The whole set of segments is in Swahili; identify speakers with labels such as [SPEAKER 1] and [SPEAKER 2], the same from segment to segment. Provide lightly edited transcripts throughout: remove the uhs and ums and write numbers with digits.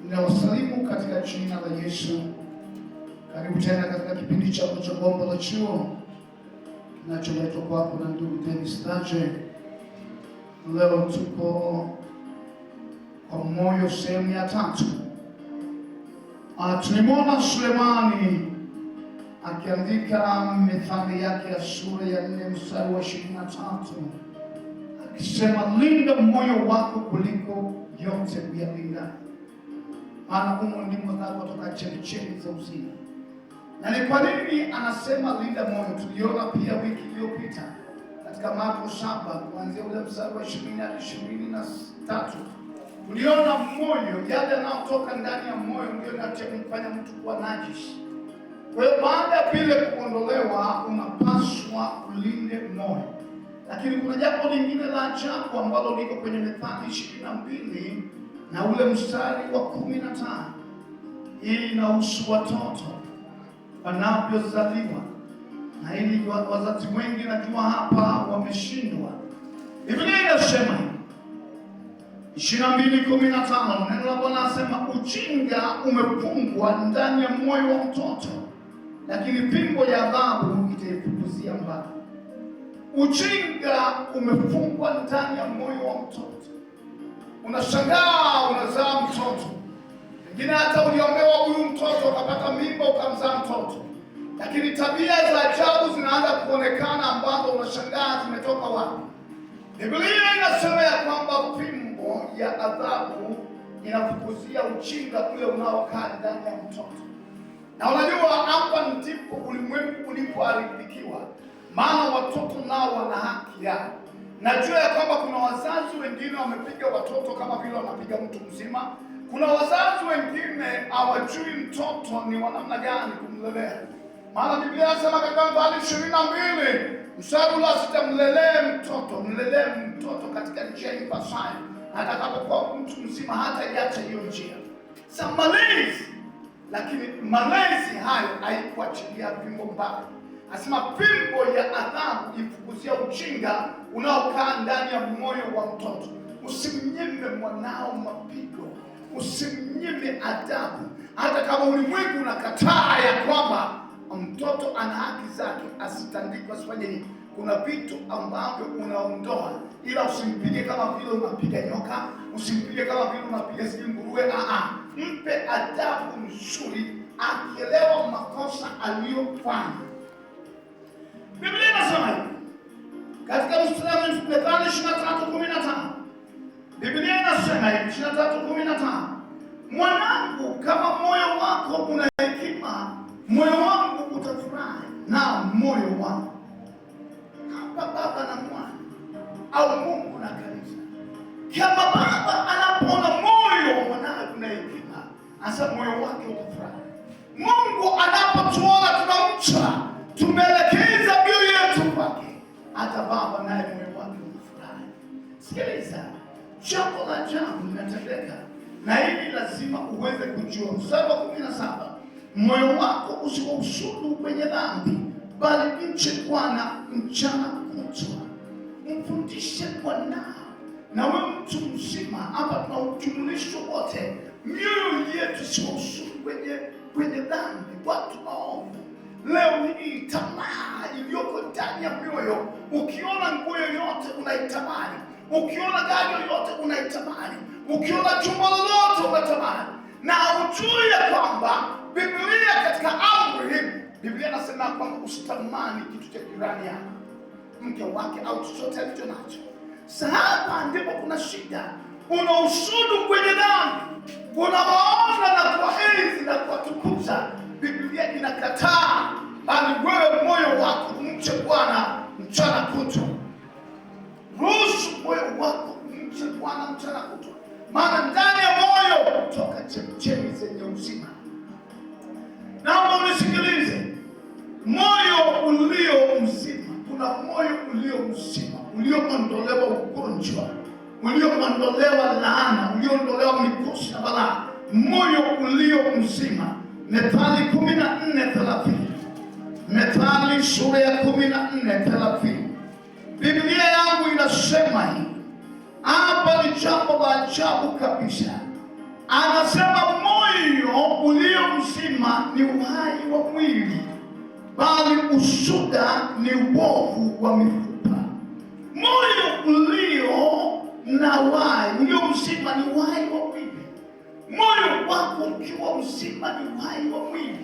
[SPEAKER 1] Ninawasalimu katika jina la Yesu. Karibu tena katika kipindi chako cha Gombo la Chuo kinacholetwa kwako na ndugu Dennis Daje. Leo tuko kwa moyo sehemu ya 3. Tulimwona Sulemani akiandika methali yake ya sura ya 4 mstari wa 23 akisema, linda moyo wako kuliko yote kuyalinda, maana humo ndimo zinapotoka chemchemi za uzima. Na ni kwa nini anasema linda moyo? Tuliona pia wiki iliyopita katika Marko 7 kuanzia ule mstari wa 20 hadi 23. Tuliona moyo, yale yanayotoka ndani ya moyo ndio yanayomfanya mtu kuwa najisi. Kwa hiyo baada ya vile kuondolewa, unapaswa ulinde moyo. Lakini kuna jambo lingine la ajabu ambalo liko kwenye Methali 22 na ule mstari wa 15. Hii inahusu watoto wanavyozaliwa, na ili wazazi wengi najua hapa wameshindwa. Biblia inasema 22:15, neno la Bwana nasema, ujinga umefungwa ndani ya moyo wa mtoto, lakini fimbo ya adhabu itaifukuzia mbali. Ujinga umefungwa ndani ya moyo wa mtoto. Unashangaa unazaa mtoto, pengine hata uliombewa huyu mtoto, ukapata mimba ukamzaa mtoto, lakini tabia za ajabu zinaanza kuonekana ambazo unashangaa zimetoka wapi. Biblia inasema ya kwamba fimbo ya adhabu inafukuzia ujinga ule unaokaa ndani ya mtoto. Na unajua hapa ndipo ulimwengu ulipoharibikiwa, maana watoto nao wana haki yao. Najua ya kwamba kuna wazazi wengine wamepiga watoto kama vile wanapiga mtu mzima. Kuna wazazi wengine hawajui mtoto ni wa namna gani kumlelea. Maana Biblia inasema katika Mithali 22 mstari wa 6, mlelee mtoto katika njia ipasayo, atakapokuwa mtu mzima hata iacha hiyo njia. Sasa malezi, lakini malezi hayo haikuachilia fimbo mbaya. Asema fimbo ya adhabu ifukuzia ujinga unaokaa ndani ya moyo wa mtoto. Usimnyime mwanao mapigo, usimnyime adabu, hata kama ulimwengu unakataa ya kwamba mtoto ana haki zake, asitandikwe, asifanye nini. Kuna vitu ambavyo unaondoa, ila usimpige kama vile unapiga nyoka, usimpige kama vile unapiga nguruwe. Mpe adabu nzuri, akielewa makosa aliyofanya. Biblia inasema hivi katika mstari wa Methali 23:15. Biblia inasema hivi 23:15, mwanangu, kama moyo wako una hekima, moyo wangu utafurahi na moyo wangu. Hapa baba na mwana au Mungu na kanisa, kama baba anapoona moyo wa mwanae una hekima, hasa moyo wake utafurahi. Mungu anapotuona tunamcha, tumeelekeza mioyo yetu kwake, hata baba naye moyo wake unafurahi. Sikiliza, jambo la ajabu linatendeka, na hili lazima uweze kujua. Mstari wa 17, moyo wako usiusudu kwenye dhambi, bali mche Bwana mchana kutwa. Mfundishe Bwana. Na wewe mtu mzima, hapa tunaujumlisho wote, mioyo yetu siusudu kwenye dhambi, watu maovu. Leo hii tamaa iliyoko ndani ya mioyo, ukiona nguo yoyote unaitamani, ukiona gari yoyote unaitamani, ukiona chumba lolote unatamani, na ujue ya kwamba Biblia katika amri, Biblia inasema kwamba usitamani kitu cha jirani yako, mke wake au chochote alicho nacho. Sasa ndipo kuna shida, unausudu kwenye dhambi, unawaona na kuwaenzi na kuwatukuza. Biblia inakataa, bali wewe moyo wako umche Bwana mchana kutwa. Ruhusu moyo wako umche Bwana mchana kutwa, maana ndani ya moyo toka chemchemi zenye uzima. Naomba unisikilize, moyo ulio mzima, kuna moyo ulio mzima, ulioondolewa ugonjwa, ulioondolewa laana, ulioondolewa mikosi na balaa. Moyo ulio mzima. Methali 14:30. Methali sura ya 14:30. Biblia yangu inasema hii. Hapa ni jambo la ajabu kabisa. Anasema moyo ulio mzima ni uhai wa mwili, bali ushuda ni ubovu wa mifupa. Moyo ulio na uhai, ulio mzima ni uhai wa mwili. Moyo wako ukiwa mzima ni uhai wa mwili.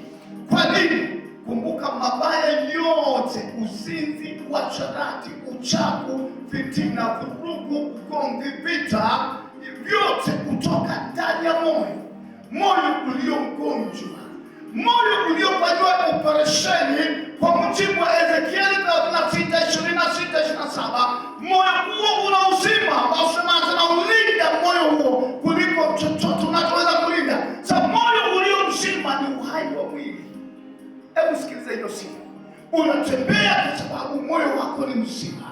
[SPEAKER 1] Kwa nini? Kumbuka, mabaya yote, uzinzi, uasherati, uchafu, fitina, vurugu, ugomvi, vita, vyote kutoka ndani ya moyo. Moyo ulio mgonjwa, moyo uliofanyiwa operesheni, kwa mujibu wa Ezekieli 36:26-27, moyo huo una uzima, ambao unaulinda moyo huo kuliko chochote unachoweza kulinda. Sasa moyo ulio mzima ni uhai wa mwili. Hebu sikiliza hiyo siku. Unatembea kwa sababu moyo wako ni mzima.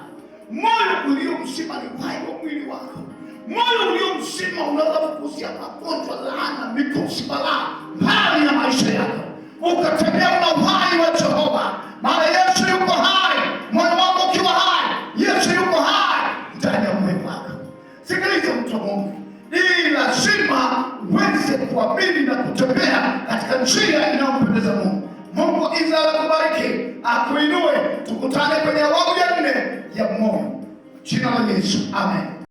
[SPEAKER 1] Moyo ulio mzima ni uhai wa mwili wako. Moyo ulio mzima unaweza kukuzia magonjwa, laana, mikosi, balaa ndani ya maisha yako, ukatembea na uhai wa Jehova. Maana Yesu yuko hai. Moyo wako ukiwa hai, Yesu yuko hai ndani ya moyo wako. Sikiliza mtu wa Mungu, hii lazima uweze kuamini na kutembea katika njia inayompendeza Mungu. Mungu wa Israeli akubariki, akuinue. Tukutane kwenye awamu ya 4 ya moyo. Jina la Yesu, amen.